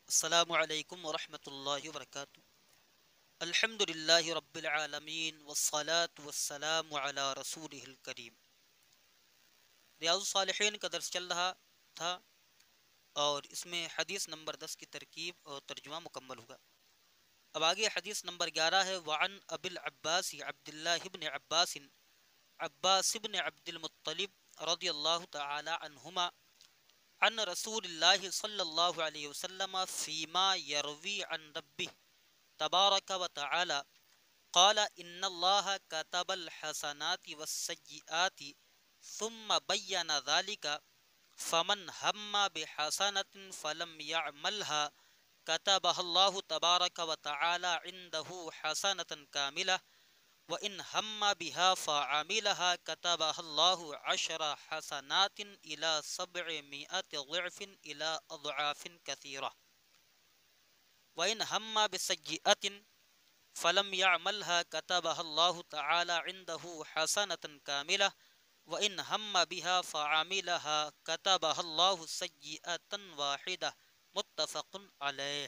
السلام علیکم ورحمۃ اللہ وبرکاتہ۔ الحمد للہ رب العالمین والصلاة والسلام علی رسولہ الکریم۔ ریاض الصالحین کا درس چل رہا تھا اور اس میں حدیث نمبر 10 کی ترکیب اور ترجمہ مکمل ہوگا۔ اب آگے حدیث نمبر 11 ہے۔ وعن ابی العباس عبداللہ بن عباس بن عبد المطلب رضی اللہ تعالی عنہما عن رسول اللہ صلی اللہ علیہ وسلم فیما یروی عن ربہ تبارک و تعالی قال ان اللہ كتب الحسنات والسیئات ثم بین ذلك فمن هم بحسنة فلم يعملها كتبها الله تبارك وتعالى عنده حسنة كاملة وإن هم بها فعملها كتبها الله 10 حسنات إلى 700 ضعف إلى أضعاف كثيرة وإن هم بسيئة فلم يعملها كتبها الله تعالى عنده حسنة كاملة وإن هم بها فعملها كتبها الله سيئة واحدة متفق علیہ۔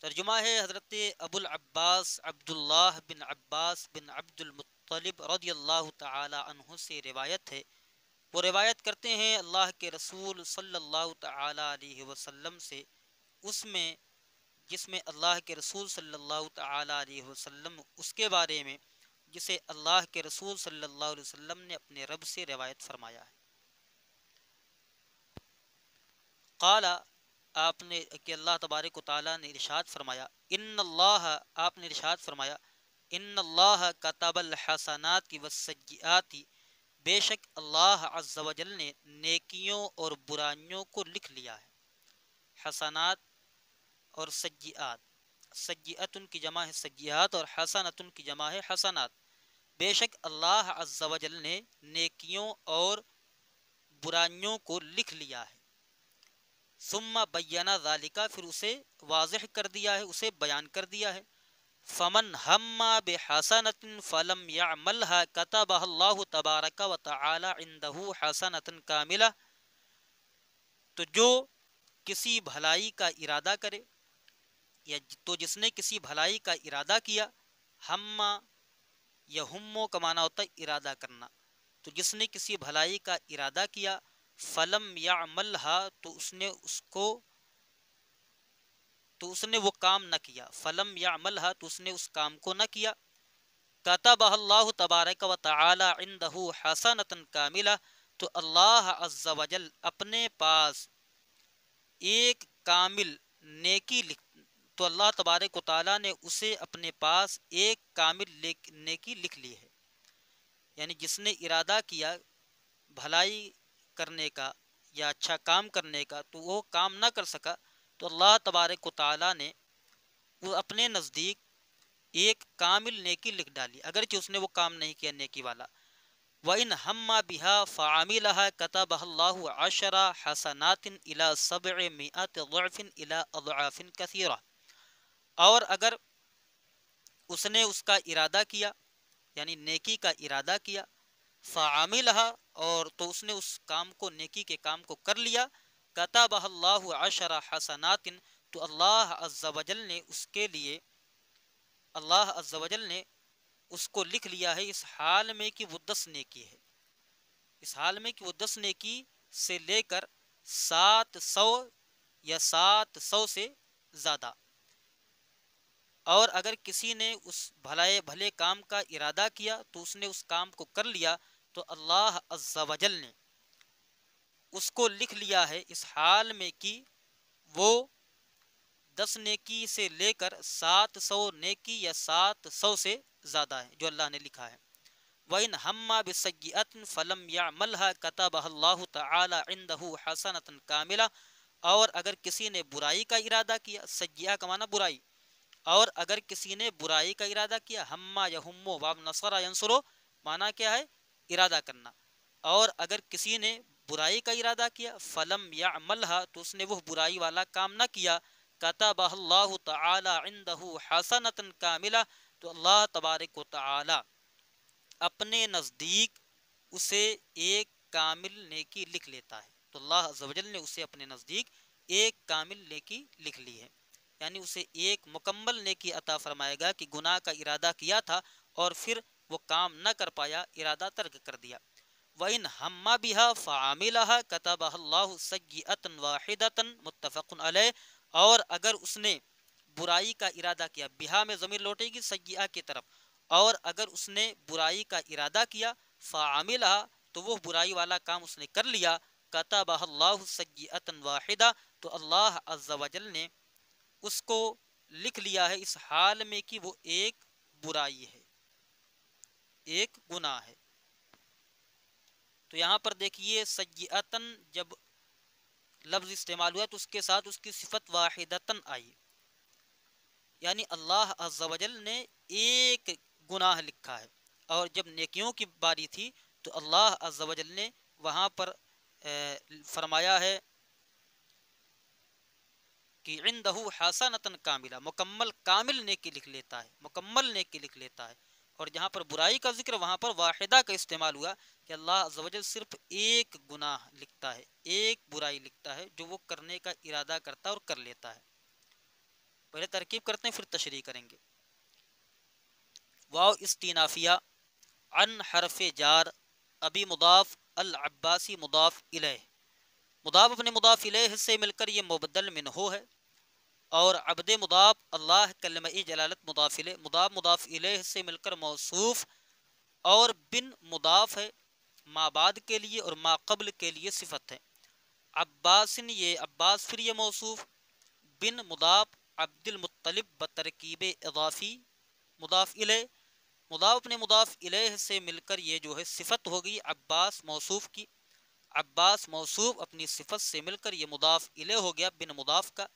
ترجمہ ہے حضرت ابو العباس عبداللہ بن عباس بن عبد المطلب رضی اللہ تعالی عنہ سے روایت ہے۔ وہ روایت کرتے ہیں اللہ کے رسول صلی اللہ تعالی علیہ وسلم سے، جس میں اللہ کے رسول صلی اللہ تعالی علیہ وسلم اس کے بارے میں جسے اللہ کے رسول صلی اللہ علیہ وسلم نے اپنے رب سے روایت فرمایا ہے۔ قال، آپ نے کہ اللہ تبارک و تعالیٰ نے ارشاد فرمایا، ان اللہ، آپ نے ارشاد فرمایا، ان اللہ کتب الحسنات والسیئات، بے شک اللہ عز و جل نے نیکیوں اور برائیوں کو لکھ لیا ہے۔ حسنات اور سیئات، سیئات کی جمع ہے سیئات اور حسنات کی جمع ہے حسنات۔ بے شک اللہ عز و جل نے نیکیوں اور برائیوں کو لکھ لیا ہے۔ ثم بیان ذالک، پھر اسے واضح کر دیا ہے، اسے بیان کر دیا ہے۔ فمن ہم بحسنۃ فلم یعملها کتبها اللہ تبارک و تعالی عنہ حسنۃ کاملہ، تو جو کسی بھلائی کا ارادہ کرے، یا تو جس نے کسی بھلائی کا ارادہ کیا، ہم یا ہمو کا معنی ہوتا ہے ارادہ کرنا، تو جس نے کسی بھلائی کا ارادہ کیا، فلم یعملھا، تو اس نے وہ کام نہ کیا، فلم یعملھا، تو اس نے اس کام کو نہ کیا، کتبہ اللہ تبارک و تعالی عنہ حسنۃ کاملہ، تو اللہ عز و جل اپنے پاس ایک کامل نیکی تو اللہ تبارک و تعالیٰ نے اسے اپنے پاس ایک کامل نیکی لکھ لی ہے۔ یعنی جس نے ارادہ کیا بھلائی کرنے کا یا اچھا کام کرنے کا تو وہ کام نہ کر سکا، تو اللہ تبارک و تعالیٰ نے وہ اپنے نزدیک ایک کامل نیکی لکھ ڈالی، اگرچہ اس نے وہ کام نہیں کیا نیکی والا۔ وَإِنْ هَمَّ بِهَا فَعَمِلَهَا كَتَبَهَا اللَّهُ 10 حسنات إلى 700 ضعف إلى أضعاف كثيرة، اور اگر اس نے اس کا ارادہ کیا، یعنی نیکی کا ارادہ کیا، فَعَمِلَهَا، اور تو اس نے اس کام کو، نیکی کے کام کو کر لیا، كَتَبَهَا اللَّهُ 10 حسنات، تو اللہ عز و جل نے اس کے لیے، اللہ عز و جل نے اس کو لکھ لیا ہے اس حال میں کہ وہ 10 نیکی ہے، اس حال میں کہ وہ 10 نیکی سے لے کر 700 یا 700 سے زیادہ۔ اور اگر کسی نے اس بھلے کام کا ارادہ کیا تو اس نے اس کام کو کر لیا، تو اللہ عز و جل نے اس کو لکھ لیا ہے اس حال میں کہ وہ 10 نیکی سے لے کر 700 نیکی یا 700 سے زیادہ ہے جو اللہ نے لکھا ہے۔ وَإِنْ هَمَّ بِسَيِّئَةٍ فَلَمْ يَعْمَلْهَا كَتَبَهَا اللَّهُ تَعَالَى عِنْدَهُ حَسَنَةً كَامِلَةً، اور اگر کسی نے برائی کا ارادہ کیا، سیئہ کا معنی برائی، اور اگر کسی نے برائی کا ارادہ کیا، ہما یا ہمو باب نصر ینصرو، معنی کیا ہے ارادہ کرنا، اور اگر کسی نے برائی کا ارادہ کیا، فلم یعملها، تو اس نے وہ برائی والا کام نہ کیا، کتبہ اللہ تعالی عنہ حسنۃ کاملہ، تو اللہ تبارک و تعالی اپنے نزدیک اسے ایک کامل نیکی لکھ لیتا ہے۔ تو اللہ عز و جل نے اسے اپنے نزدیک ایک کامل نیکی لکھ لی ہے، یعنی اسے ایک مکمل نیکی عطا فرمائے گا کہ گناہ کا ارادہ کیا تھا اور پھر وہ کام نہ کر پایا، ارادہ ترک کر دیا۔ وَإِنْ هَمَّ بِهَا فَعَمِلَهَا كَتَبَهَا اللَّهُ سَيِّئَةً وَاحِدَةً متفق علیہ۔ اور اگر اس نے برائی کا ارادہ کیا، بہا میں ضمیر لوٹے گی سیئہ کی طرف، اور اگر اس نے برائی کا ارادہ کیا فَعَمِلَهَا تو وہ برائی والا کام اس نے کر لیا، كَتَبَهَا اللَّهُ سَيِّئَةً وَاحِدَةً تو اللہ عز و جل نے اس کو لکھ لیا ہے اس حال میں کہ وہ ایک برائی ہے، ایک گناہ ہے۔ تو یہاں پر دیکھیے سیئتن جب لفظ استعمال ہوا تو اس کے ساتھ اس کی صفت واحدتن آئی، یعنی اللہ عز و جل نے ایک گناہ لکھا ہے۔ اور جب نیکیوں کی باری تھی تو اللہ عز و جل نے وہاں پر فرمایا ہے کہ عندہ حسنۃ کاملہ، مکمل کامل نیکی لکھ لیتا ہے، مکمل نیکی لکھ لیتا ہے۔ اور جہاں پر برائی کا ذکر وہاں پر واحدہ کا استعمال ہوا کہ اللہ عز و جل صرف ایک گناہ لکھتا ہے، ایک برائی لکھتا ہے جو وہ کرنے کا ارادہ کرتا ہے اور کر لیتا ہے۔ پہلے ترکیب کرتے ہیں پھر تشریح کریں گے۔ واو استینافیہ، عن حرف جار، ابی مضاف، العباسی مضاف الیہ، مضاف اپنے مضاف الیہ سے مل کر یہ مبدل منہو ہے، اور عبد مضاف اللہ کلمہ جلالت مضاف الیہ، مضاف مضاف الیہ سے مل کر موصوف، اور بن مضاف ہے ما بعد کے لیے اور ما قبل کے لیے صفت ہے۔ عباسن یہ عباس پھر یہ موصوف، بن مضاف عبد المطلب بترکیب اضافی مضاف الیہ، مضاف اپنے مضاف الیہ سے مل کر یہ جو ہے صفت ہوگی عباس موصوف کی، عباس موصوف اپنی صفت سے مل کر یہ مضاف الیہ ہو گیا بن مضاف کا،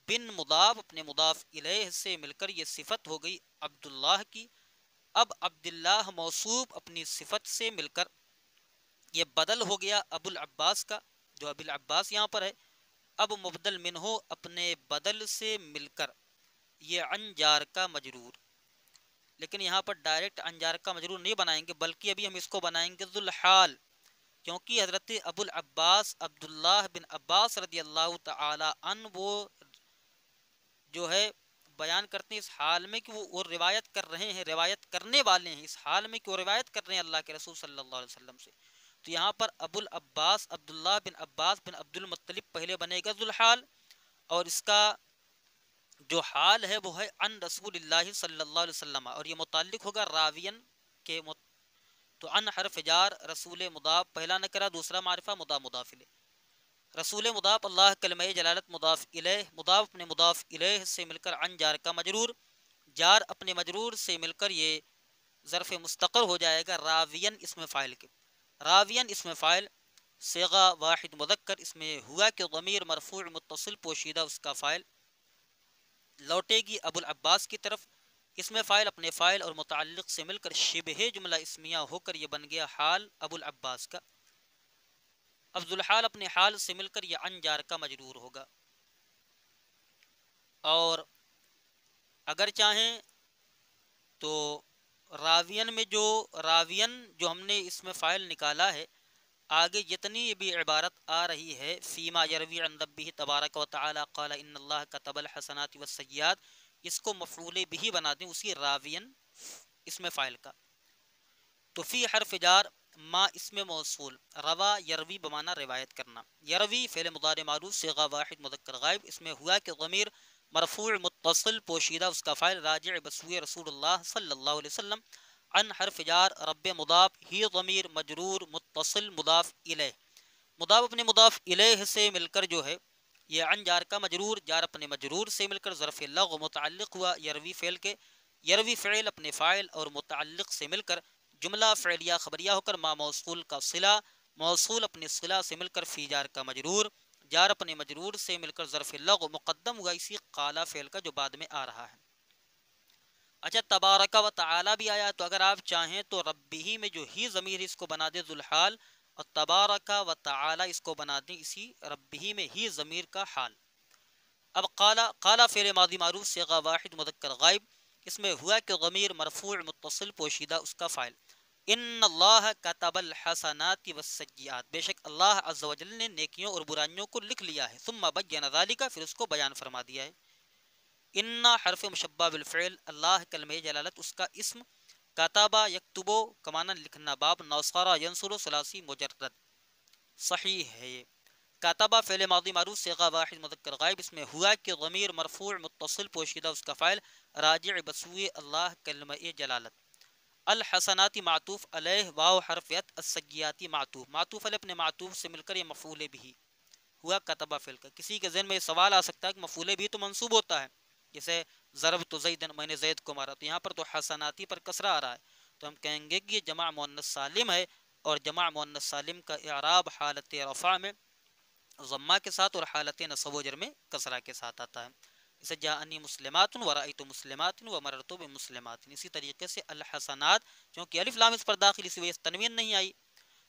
بن مضاف اپنے مضاف الیہ سے مل کر یہ صفت ہو گئی عبداللہ کی۔ اب عبداللہ موصوف اپنی صفت سے مل کر یہ بدل ہو گیا ابو العباس کا، جو ابو العباس یہاں پر ہے۔ اب مبدل منہو اپنے بدل سے مل کر یہ انجار کا مجرور، لیکن یہاں پر ڈائریکٹ انجار کا مجرور نہیں بنائیں گے، بلکہ ابھی ہم اس کو بنائیں گے ذوالحال، کیونکہ حضرت ابو العباس عبداللہ بن عباس رضی اللہ تعالی عنہ وہ جو ہے بیان کرتے ہیں اس حال میں کہ وہ روایت کر رہے ہیں، روایت کرنے والے ہیں اس حال میں کہ وہ روایت کر رہے ہیں اللہ کے رسول صلی اللہ علیہ وسلم سے۔ تو یہاں پر ابو العباس عبداللہ بن عباس بن عبد المطلب پہلے بنے گا ذوالحال، اور اس کا جو حال ہے وہ ہے عن رسول اللہ صلی اللہ علیہ وسلم، اور یہ متعلق ہوگا راوین کے تو عن حرف جار، رسول مضاف پہلا نکرہ دوسرا معرفہ مضاف مضاف الیہ، رسول مضاف اللہ کلمہ جلالت مضاف الیہ، مضاف اپنے مضاف الیہ سے مل کر عن جار کا مجرور، جار اپنے مجرور سے مل کر یہ ظرف مستقر ہو جائے گا راوین اسم فاعل کے، راوین اسم فاعل صیغہ واحد مذکر، اس میں ہوا کہ ضمیر مرفوع متصل پوشیدہ اس کا فاعل لوٹے گی ابو العباس کی طرف، اسم فاعل اپنے فاعل اور متعلق سے مل کر شبہ جملہ اسمیہ ہو کر یہ بن گیا حال ابو العباس کا۔ اب ذوالحال اپنے حال سے مل کر یہ عن جار کا مجرور ہوگا، اور اگر چاہیں تو راوین میں جو ہم نے اس میں فاعل نکالا ہے، آگے جتنی بھی عبارت آ رہی ہے فیما یروی عن ربہ تبارک و تعالی قال ان اللہ کتب الحسنات والسیئات، اس کو مفعول بھی بنا دیں اسی راوین اس میں فاعل کا۔ تو فی حرف جار ما اسم موصول، روا یروی بمانا روایت کرنا، یروی فعل مضارع معروف صیغہ واحد مذکر غائب، اس میں ہوا کہ ضمیر مرفوع متصل پوشیدہ اس کا فاعل راجع بسوئے رسول اللہ صلی اللہ علیہ وسلم، عن حرف جار رب مضاف ہی ضمیر مجرور متصل مضاف الیہ، مضاف اپنے مضاف الیہ سے مل کر جو ہے یہ عن جار کا مجرور، جار اپنے مجرور سے مل کر ظرف لغو متعلق ہوا یروی فعل کے، یروی فعل اپنے فاعل اور متعلق سے مل کر جملہ فعلیہ خبریہ ہو کر ما موصول کا صلہ، موصول اپنے صلہ سے مل کر فی جار کا مجرور، جار اپنے مجرور سے مل کر ظرف لغو مقدم ہوا اسی قالا فعل کا جو بعد میں آ رہا ہے۔ اچھا تبارک و تعالی بھی آیا، تو اگر آپ چاہیں تو ربی میں جو ہی ضمیر اس کو بنا دے ذوالحال، اور تبارک و تعالی اس کو بنا دیں اسی ربی میں ہی ضمیر کا حال۔ اب قالا فعل ماضی معروف صیغہ واحد مذکر غائب، اس میں ہوا کہ ضمیر مرفوع متصل پوشیدہ اس کا فاعل، ان اللہ کتب الحسنات والسیئات، بے شک اللہ عز و جل نے نیکیوں اور برائیوں کو لکھ لیا ہے، ثم بین ذالک، پھر اس کو بیان فرما دیا ہے۔ ان حرف مشبہ بالفعل، اللہ کلمہ جلالت اس کا اسم، کتابہ یکتبو کمانا لکھنا، باب نوصارہ ینصر ثلاثی مجرد، صحیح ہے یہ۔ کاتبہ فعل ماضی معروف صیغہ واحد مذکر غائب، اس میں ہوا کہ ضمیر مرفوع متصل پوشیدہ اس کا فاعل راجع بسوئے اللہ کلمہ جلالت۔ الحسناتی معطوف علیہ واو حرفیت، السیئاتی معطوف، معطوف علیہ اپنے معطوف سے مل کر یہ مفعول بھی ہوا کتبہ فعل کا۔ کسی کے ذہن میں یہ سوال آ سکتا ہے کہ مفعول بھی تو منصوب ہوتا ہے، جیسے ضربت زیدن، میں نے زید کو مارا، تو یہاں پر تو حسناتی پر کسرہ آ رہا ہے، تو ہم کہیں گے کہ یہ جمع مؤنث سالم ہے، اور جمع مؤنث سالم کا اعراب حالت رفع میں ضمہ کے ساتھ اور حالت نصب و جر میں کسرہ کے ساتھ آتا ہے، جیسے جاءنی مسلمات ورأیت مسلمات ومررت بمسلمات۔ اسی طریقے سے الحسنات، چونکہ الف لام اس پر داخل، اسی وجہ سے تنوین نہیں آئی،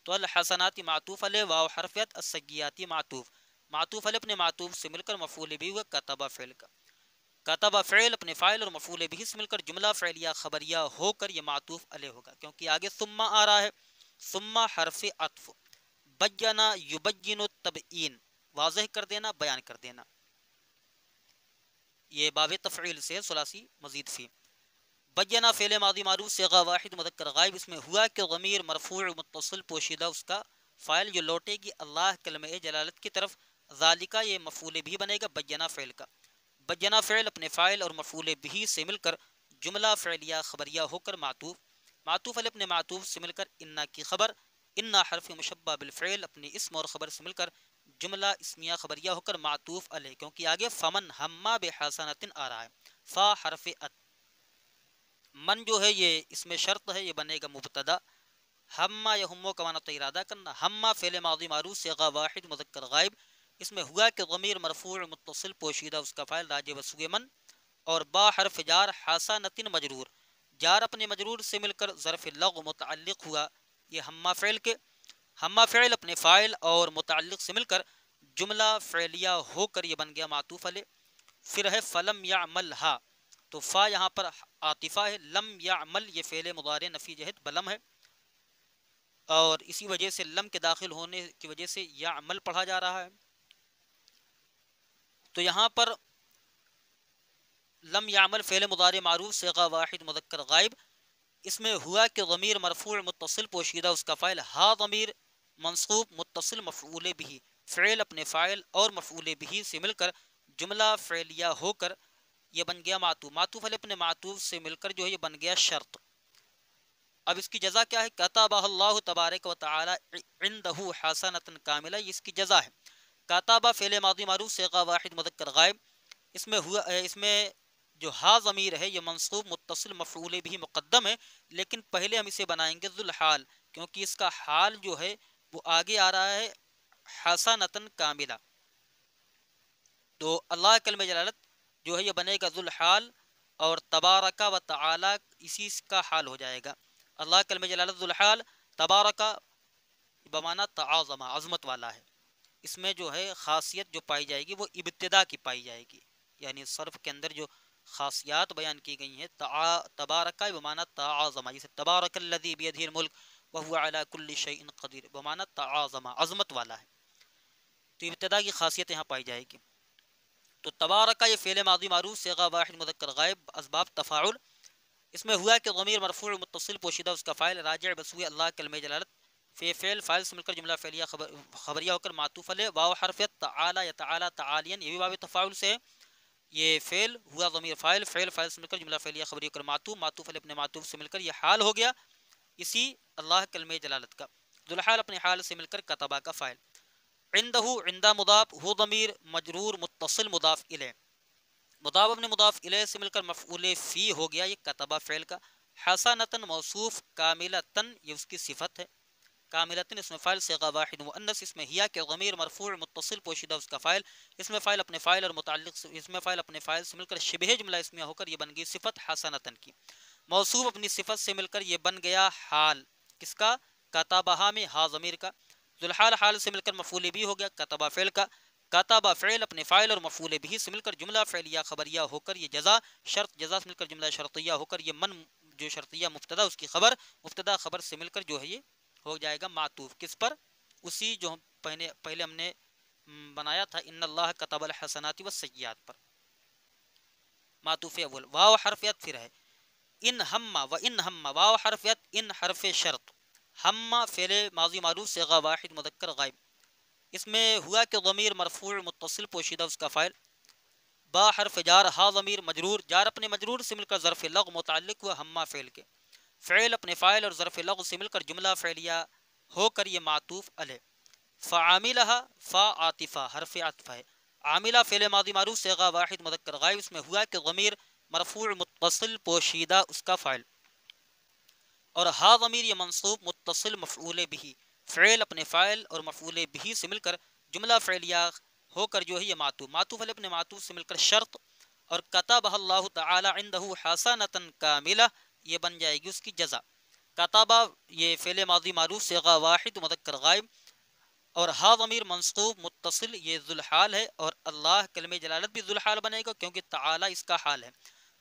تو الحسناتی معطوف علیہ واو حرفیت، السیئاتی معطوف، معطوف علیہ اپنے معطوف سے مل کر مفعول بھی ہوا کتبہ فعل کا۔ کتبہ فعل اپنے فاعل اور مفعول بھی سے مل کر جملہ فعلیہ خبریہ ہو کر یہ معطوف علیہ ہوگا، کیونکہ آگے ثم آ رہا ہے، ثم حرف عطف، بینا یبین التبیین، واضح کر دینا، بیان کر دینا، یہ باب تفعیل سے ثلاثی مزید فی۔ بینا فعل ماضی معروف صیغہ واحد مذکر غائب، اس میں ہوا کہ ضمیر مرفوع متصل پوشیدہ اس کا فاعل جو لوٹے گی اللہ کلمہ جلالت کی طرف، ذالکہ یہ مفعول بھی بنے گا بینا فعل کا۔ بینا فعل اپنے فاعل اور مفعول بھی سے مل کر جملہ فعلیہ خبریہ ہو کر معطوف، معطوف علیہ اپنے معطوف سے مل کر انا کی خبر، انا حرف مشبہ بالفعل اپنے اسم اور خبر سے مل کر جملہ اسمیہ خبریہ ہو کر معطوف علیہ، کیونکہ آگے فمن ہما بحسنۃ آ رہا ہے، فا حرف ات، من جو ہے یہ اس میں شرط ہے، یہ بنے گا مبتدا، ہما یا ہمو کا معنی تو ارادہ کرنا، ہما فعل ماضی معروف صیغہ واحد مذکر غائب، اس میں ہوا کہ ضمیر مرفوع متصل پوشیدہ اس کا فاعل راجع بسوئے من، اور با حرف جار حسنۃ مجرور، جار اپنے مجرور سے مل کر ظرف لغو متعلق ہوا یہ ہما فعل کے، ہما فعل اپنے فاعل اور متعلق سے مل کر جملہ فعلیہ ہو کر یہ بن گیا معطوف علیہ۔ پھر ہے فلم یعملھا، تو فا یہاں پر عاطفہ ہے، لم یعمل یہ فعل مضارع نفی جہت بلم ہے، اور اسی وجہ سے لم کے داخل ہونے کی وجہ سے یعمل پڑھا جا رہا ہے، تو یہاں پر لم یعمل فعل مضارع معروف صیغہ واحد مذکر غائب، اس میں ہوا کہ ضمیر مرفوع متصل پوشیدہ اس کا فاعل، ہا ضمیر منصوب متصل مفعول بھی، فعل اپنے فاعل اور مفعول بھی سے مل کر جملہ فعلیہ ہو کر یہ بن گیا معطوف، معطوف علیہ اپنے معطوف سے مل کر جو ہے یہ بن گیا شرط۔ اب اس کی جزا کیا ہے؟ کتبہ اللہ تبارک و تعالی عندہ حسنۃ کاملہ، یہ اس کی جزا ہے۔ کتبہ فعل ماضی معروف صیغہ واحد مذکر غائب، اس میں ہوا، اس میں جو ہا ضمیر ہے یہ منصوب متصل مفعول بھی مقدم ہے، لیکن پہلے ہم اسے بنائیں گے ذوالحال، کیونکہ اس کا حال جو ہے وہ آگے آ رہا ہے حسنۃ کاملہ، تو اللہ کلمہ جلالت جو ہے یہ بنے گا ذوالحال، اور تبارک و تعالی اسی کا حال ہو جائے گا۔ اللہ کلمہ جلالت ذوالحال، تبارک بمعنی تعاظم، عظمت والا ہے، اس میں جو ہے خاصیت جو پائی جائے گی وہ ابتدا کی پائی جائے گی، یعنی صرف کے اندر جو خاصیات بیان کی گئی ہیں، تبارک بمعنی تعاظم، جیسے تبارک الذی بیدہ الملک وہو علی کل شیء قدیر، بمعنی تعاظم، عظمت والا ہے، تو ابتدا کی خاصیت یہاں پائی جائے گی۔ تو تبارک یہ فعل ماضی معروف صیغہ واحد مذکر غائب، اسباب تفاعل، اس میں ہوا کہ ضمیر مرفوع متصل پوشیدہ اس کا فاعل راجع بسوئے اللہ کلمہ جلالت، فعل فاعل سے مل کر جملہ فعلیہ خبریہ ہو کر معطوف علیہ، واو حرفیت تعالی یا تعالی تعالین، یہ بھی باب تفاعل سے ہے، یہ فعل ہوا ضمیر فاعل، فعل فاعل سے مل کر جملہ فعلیہ خبریہ ہو کر معطوف، معطوف علیہ اپنے معطوف سے مل کر یہ حال ہو گیا اسی اللہ کلمہ جلالت کا، ذوالحال اپنے حال سے مل کر کتبہ کا فاعل، عندہ عندہ مضاف، ہو ضمیر مجرور متصل مضاف الیہ، مضاف اپنے مضاف الیہ سے مل کر مفعول فی ہو گیا یہ کتبہ فعل کا، حسنۃ موصوف، کاملۃ یہ اس کی صفت ہے، کاملۃ اس میں فاعل صیغہ واحد مؤنث، اس میں ہیا کہ ضمیر مرفوع متصل پوشیدہ اس کا فاعل، اس میں فاعل اپنے فاعل اور متعلق، اس میں فاعل اپنے فاعل سے مل کر شبہ جملہ اسمیہ ہو کر یہ بن گئی صفت حسنۃ کی، موصوف اپنی صفت سے مل کر یہ بن گیا حال، کس کا؟ کتبہ میں ہا ضمیر کا، ذوالحال حال سے مل کر مفعول بھی ہو گیا کتبہ فعل کا، کتبہ فعل اپنے فاعل اور مفعول بھی سے مل کر جملہ فعلیہ خبریہ ہو کر یہ جزا، شرط جزا سے مل کر جملہ شرطیہ ہو کر یہ من جو شرطیہ مبتدا اس کی خبر، مبتدا خبر سے مل کر جو ہے یہ ہو جائے گا معطوف کس پر؟ اسی جو پہلے ہم نے بنایا تھا ان اللہ کتب الحسنات والسیئات پر، معطوف اول۔ واو حرف عطف پھر ہے ان ہم و ان ہم، واو حرف عطف، ان حرف شرط، ہم فعل ماضی معروف صیغہ واحد مذکر غائب، اس میں ہوا کہ ضمیر مرفوع متصل پوشیدہ اس کا فاعل، با حرف جار، ہا ضمیر مجرور، جار اپنے مجرور سے مل کر ظرف لغو متعلق ہوا ہما فعل کے، فعل اپنے فاعل اور ظرف لغو سے مل کر جملہ فعلیہ ہو کر یہ معطوف علیہ، فعاملہ، فا عاطفہ حرف عطف ہے، عاملہ فعل ماضی معروف صیغہ واحد مذکر غائب، اس میں ہوا کہ ضمیر مرفوع متصل پوشیدہ اس کا فاعل، اور ہا ضمیر یہ منصوب متصل مفعول بھی، فعل اپنے فاعل اور مفعول بھی سے مل کر جملہ فعلیہ ہو کر جو ہے یہ معطوف، معطوف علیہ اپنے معطوف سے مل کر شرط، اور کتبہ اللہ تعالی عنہ حسنۃ کاملہ یہ بن جائے گی اس کی جزا، کتبہ یہ فعل ماضی معروف صیغہ واحد مذکر غائب، اور ہا ضمیر منصوب متصل یہ ذوالحال ہے، اور اللہ کلمہ جلالت بھی ذوالحال بنے گا کیونکہ تعالی اس کا حال ہے،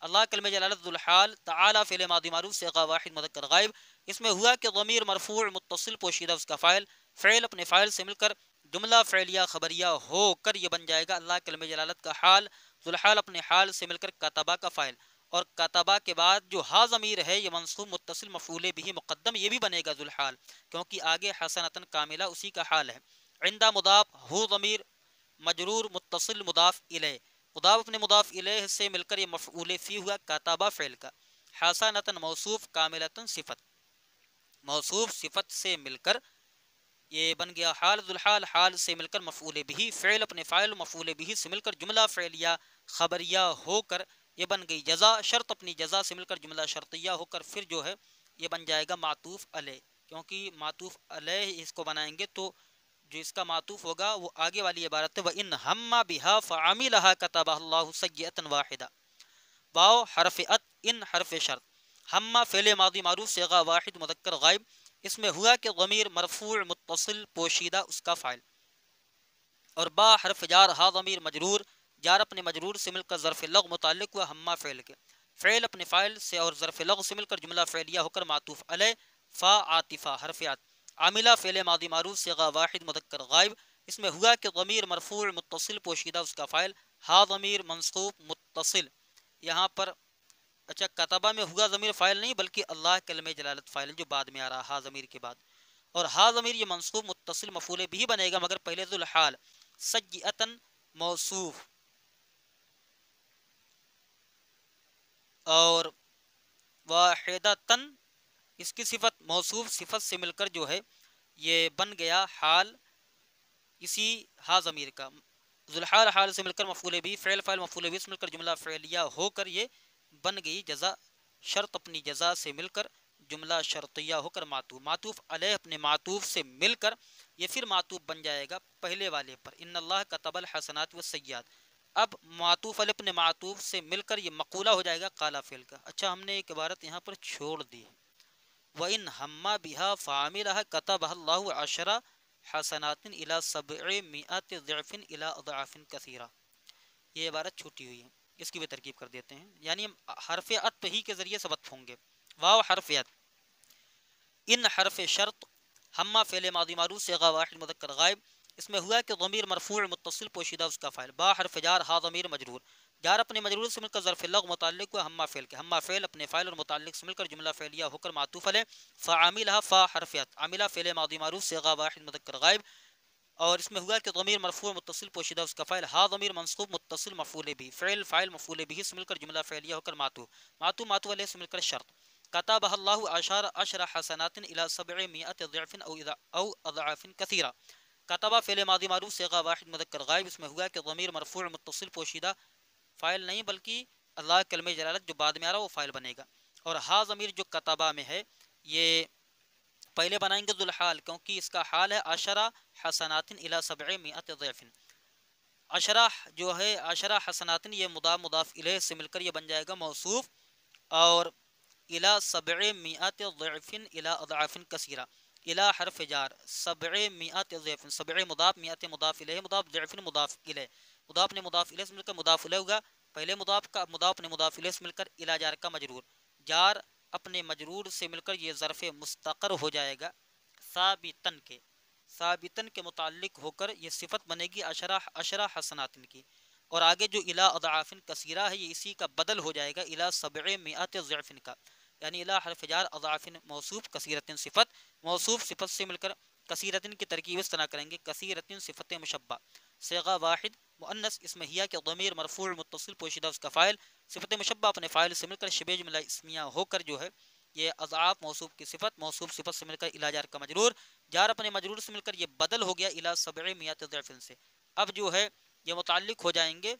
اللہ کلمہ جلالت ذوالحال، تعالی فعل ماضی معروف صیغہ واحد مذکر غائب، اس میں ہوا کہ ضمیر مرفوع متصل پوشیدہ اس کا فاعل، فعل اپنے فاعل سے مل کر جملہ فعلیہ خبریہ ہو کر یہ بن جائے گا اللہ کلمہ جلالت کا حال، ذوالحال اپنے حال سے مل کر کتبہ کا فاعل، اور کتبہ کے بعد جو ہا ضمیر ہے یہ منصوب متصل مفعول بھی مقدم یہ بھی بنے گا ذوالحال کیونکہ آگے حسنۃ کاملہ اسی کا حال ہے، عندہ مضاف، ہو ضمیر مجرور متصل مضاف الیہ، مضاف اپنے مضاف الیہ سے مل کر یہ مفعول فی ہوا کتبہ فعل کا، حسنۃ موصوف، کاملۃ صفت، موصوف صفت سے مل کر یہ بن گیا حال، ذوالحال حال سے مل کر مفعول بھی، فعل اپنے فاعل مفعول بھی سے مل کر جملہ فعلیہ خبریہ ہو کر یہ بن گئی جزا، شرط اپنی جزا سے مل کر جملہ شرطیہ ہو کر پھر جو ہے یہ بن جائے گا معطوف علیہ، کیونکہ معطوف علیہ اس کو بنائیں گے تو جو اس کا معطوف ہوگا وہ آگے والی عبارت ہے وَإِنْ هَمَّ بِهَا فَعَمِلَهَا كَتَبَهَا اللَّهُ سَيِّئَةً وَاحِدَةً، واو حرف عطف، ان حرف شرط، ہم فعل ماضی معروف صیغہ واحد مذکر غائب، اس میں ہوا کہ ضمیر مرفوع متصل پوشیدہ اس کا فاعل، اور با حرف جار، ہا ضمیر مجرور، جار اپنے مجرور سے مل کر ظرف لغو متعلق ہوا ہما فعل کے، فعل اپنے فاعل سے اور ظرف لغو سے مل کر جملہ فعلیہ ہو کر معطوف علیہ، فا عاطفہ حرف عطف، عاملہ فعل ماضی معروف صیغہ واحد مذکر غائب، اس میں ہوا کہ ضمیر مرفوع متصل پوشیدہ اس کا فاعل، ہا ضمیر منصوب متصل، یہاں پر اچھا کتبہ میں ہوا ضمیر فاعل نہیں بلکہ اللہ کلمہ جلالت فاعل جو بعد میں آ رہا ہا ضمیر کے بعد، اور ہا ضمیر یہ منصوب متصل مفعول بھی بنے گا مگر پہلے ذوالحال، سیئۃ موصوف، اور واحدۃ اس کی صفت، موصوف صفت سے مل کر جو ہے یہ بن گیا حال اسی ہا ضمیر کا، ذوالحال حال سے مل کر مفعول بھی، فعل فاعل مفعول بھی سے مل کر جملہ فعلیہ ہو کر یہ بن گئی جزا، شرط اپنی جزا سے مل کر جملہ شرطیہ ہو کر معطوف، معطوف علیہ اپنے معطوف سے مل کر یہ پھر معطوف بن جائے گا پہلے والے پر، ان اللہ کتب الحسنات والسیئات، اب معطوف علیہ اپنے معطوف سے مل کر یہ مقولہ ہو جائے گا قال فعل کا۔ اچھا ہم نے ایک عبارت یہاں پر چھوڑ دی، وَإِنْ هَمَّ بِهَا فَعَمِلَهَا كَتَبَهَا اللَّهُ عَشْرَ حسنات الى 700 ضعف الى اضعاف کثیرہ، یہ عبارت چھوٹی ہوئی ہے، اس کی بھی ترکیب کر دیتے ہیں، یعنی حرف عطف ہی کے ذریعے سبق ہوں گے، واو حرف عطف، ان حرف شرط، ہما فعل ماضی معروف صیغہ واحد مذکر غائب، اس میں ہوا کہ ضمیر مرفوع متصل پوشیدہ اس کا فاعل، با حرف جار، ہا ضمیر مجرور، جار اپنے مجرور سے مل کر ظرف لغو متعلق ہوا ہما فعل کے، ہما فعل اپنے فاعل اور متعلق سے مل کر جملہ فعلیہ ہو کر معطوف علیہ، فعاملہ، فا حرف عطف، عاملہ فعل ماضی معروف صیغہ واحد مذکر غائب، اور اس میں ہوا کہ ضمیر مرفوع متصل پوشیدہ اس کا فاعل، ہا ضمیر منصوب متصل مفعول بھی، فعل فاعل مفعول بھی سے مل کر جملہ فعلیہ ہو کر معطوف، معطوف علیہ سے مل کر شرط، کتبہ اللہ عشر حسنات الى 700 ضعف او اضعاف کثیرہ، کتبہ فعل ماضی معروف صیغہ واحد مذکر غائب، اس میں ہوا کہ ضمیر مرفوع متصل پوشیدہ فاعل نہیں بلکہ اللہ کلمہ جلالت جو بعد میں آ رہا وہ فاعل بنے گا، اور ہا ضمیر جو کتبہ میں ہے یہ پہلے بنائیں گے ذوالحال کیونکہ اس کا حال ہے عشرہ حسنات الی 700 ضعف، عشرہ جو ہے عشرہ حسنات یہ مضاف الیہ سے مل کر یہ بن جائے گا موصوف، اور الی 700 ضعف الی اضعاف کثیرہ، الی حرف جار، 700 ضعف، 7 مضاف، 100 مضاف الیہ مضاف، ضعف مضاف الیہ، مضاف نے مضاف الیہ سے مل کر مضاف الیہ ہوگا، پہلے مضاف کا مضاف نے مضاف الیہ سے مل کر الی جار کا مجرور، جار اپنے مجرور سے مل کر یہ ظرف مستقر ہو جائے گا ثابتن کے، ثابتن کے متعلق ہو کر یہ صفت بنے گی عشرہ حسناتن کی، اور آگے جو الی اضعاف کثیرہ ہے یہ اسی کا بدل ہو جائے گا الی 700 ضعف کا، یعنی الی حرف جار اضعاف موصوف کثیرتن صفت، موصوف صفت سے مل کر کثیرتن کی ترکیب اس طرح کریں گے کثیرتن صفت مشبہ، صیغہ واحد مؤنث اسم ہیا کے ضمیر مرفوع متصل پوشیدہ اس کا فاعل، صفت مشبہ اپنے فاعل سے مل کر شبہ جملہ اسمیہ ہو کر جو ہے یہ اضعاف موصوف کی صفت، موصوف صفت سے مل کر الی جار کا مجرور، جار اپنے مجرور سے مل کر یہ بدل ہو گیا الی 700 ضعف سے، اب جو ہے یہ متعلق ہو جائیں گے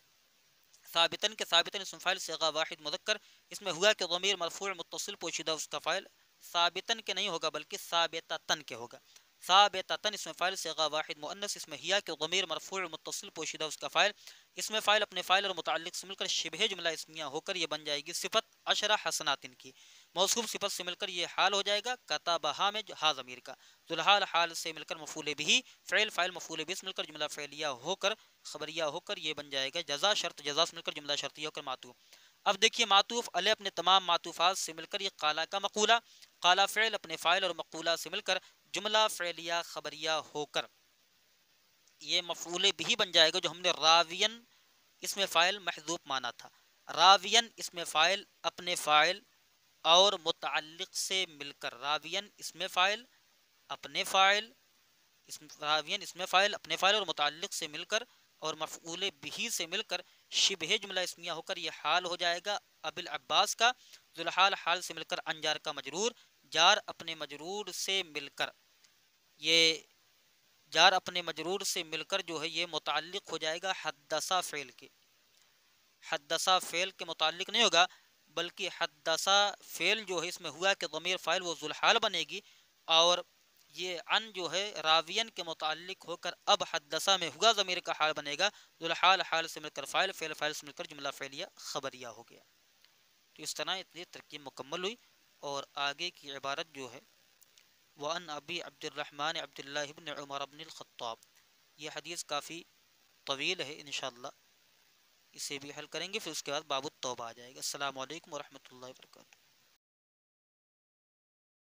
ثابتن کے، ثابتن اسم فاعل صیغہ واحد مذکر، اس میں ہوا کہ ضمیر مرفوع متصل پوشیدہ اس کا فاعل، ثابتن کے نہیں ہوگا بلکہ ثابتتن کے ہوگا، ثابتتن اسم فاعل صیغہ واحد مؤنث، اس میں ہیا کہ ضمیر مرفوع متصل پوشیدہ اس کا فاعل، اس میں فاعل اپنے فاعل اور متعلق سے مل کر شبہ جملہ اسمیہ ہو کر یہ بن جائے گی صفت عشرہ حسناتن کی، موصوف صفت سے مل کر یہ حال ہو جائے گا کتبہا میں ہا ضمیر کا، ذوالحال حال سے مل کر مفعول بھی، فعل فاعل مفعول بھی سے مل کر جملہ فعلیہ ہو کر خبریہ ہو کر یہ بن جائے گا جزا شرط، جزا سے مل کر جملہ شرطیہ ہو کر معطوف۔ اب دیکھیے معطوف علیہ اپنے تمام معطوفات سے مل کر یہ قالا کا مقولہ، قالا فعل اپنے فاعل اور مقولہ سے مل کر جملہ فعلیہ خبریہ ہو کر یہ مفعول بھی بن جائے گا، جو ہم نے راوین اس میں فاعل محذوف مانا تھا، راوین اس میں فاعل اپنے فاعل اور متعلق سے مل کر، راوین اس میں فاعل اپنے فاعل، راوین اس میں فاعل اپنے فاعل اور متعلق سے مل کر اور مفعول بھی سے مل کر شبہ جملہ اسمیہ ہو کر یہ حال ہو جائے گا ابو العباس کا، ذوالحال حال سے مل کر انجار کا مجرور، جار اپنے مجرور سے مل کر یہ جار اپنے مجرور سے مل کر جو ہے یہ متعلق ہو جائے گا حدثا فعل کے، حدثا فعل کے متعلق نہیں ہوگا بلکہ حدثا فعل جو ہے اس میں ہوا کہ ضمیر فاعل وہ ذوالحال بنے گی، اور یہ ان جو ہے راوین کے متعلق ہو کر اب حدثا میں ہوا ضمیر کا حال بنے گا، ذوالحال حال سے مل کر فاعل، فعل فاعل سے مل کر جملہ فعلیہ خبریہ ہو گیا۔ تو اس طرح یہ ترکیب مکمل ہوئی، اور آگے کی عبارت جو ہے وَأَنْ أَبِي عَبْدِ الرَّحْمَنِ عَبْدِ اللَّهِ بْنِ عُمَرَ بْنِ الْخَطَّابِ، یہ حدیث کافی طویل ہے، انشاءاللہ اسے بھی حل کریں گے، پھر اس کے بعد باب التوبہ آ جائے گا۔ السلام علیکم ورحمۃ اللہ وبرکاتہ۔